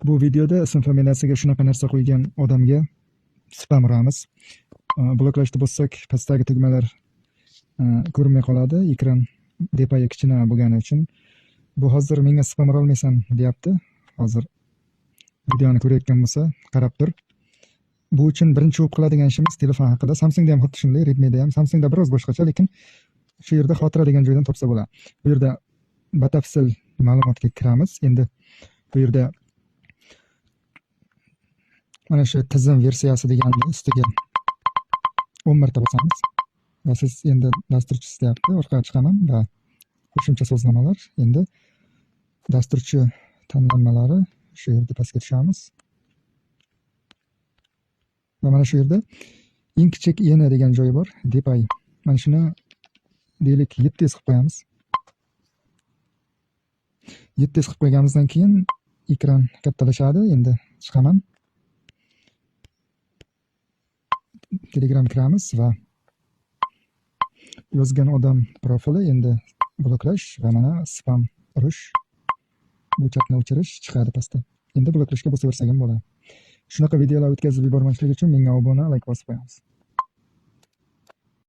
Bu videoda ism familiyasiga shunaqa narsa qo'ygan odamga spam uramiz. Bloklashda bossak pastdagi tugmalar ko'rinmay qoladi. Ekran depayi kichkina bo'lgani uchun. Bu hozir menga spam ura olmaysan deyapti. Hozir videoni ko'rayotgan bo'lsa qarab tur. Bu uchun birinchi bo'lib qiladigan ishimiz telefon haqida. Samsungda ham xuddi shunday, Redmi'da ham. Samsungda biroz boshqacha, lekin shu yerda xotira degan joydan topsa bo'ladi. Bu yerda batafsil ma'lumotga kiramiz. Endi bu yerda mana shu tizim versiyasi deganni ustiga 10 marta bosamiz. Va siz endi dasturchi deyapti, orqaga chiqaman va qo'shimcha so'znomalar. Endi dasturchi tanlanmalari shu yerda pastga tushamiz. Va mana shu yerda eng kichik eni degan joyi bor, depay. Mana shuni deylik 700 qilib qo'yamiz. 700 qilib qo'yganimizdan keyin ekran kattalashadi. Endi chiqaman. Telegram kiramiz va yozgan odam profili endi bloklash va mana spam urish, bu chatni o'chirish chiqadi pastda. Endi bloklashga bosaversak ham bo'ladi. Shunaqa videolar o'tkazib yubormaslik uchun menga obuna, like bosib qo'yamiz.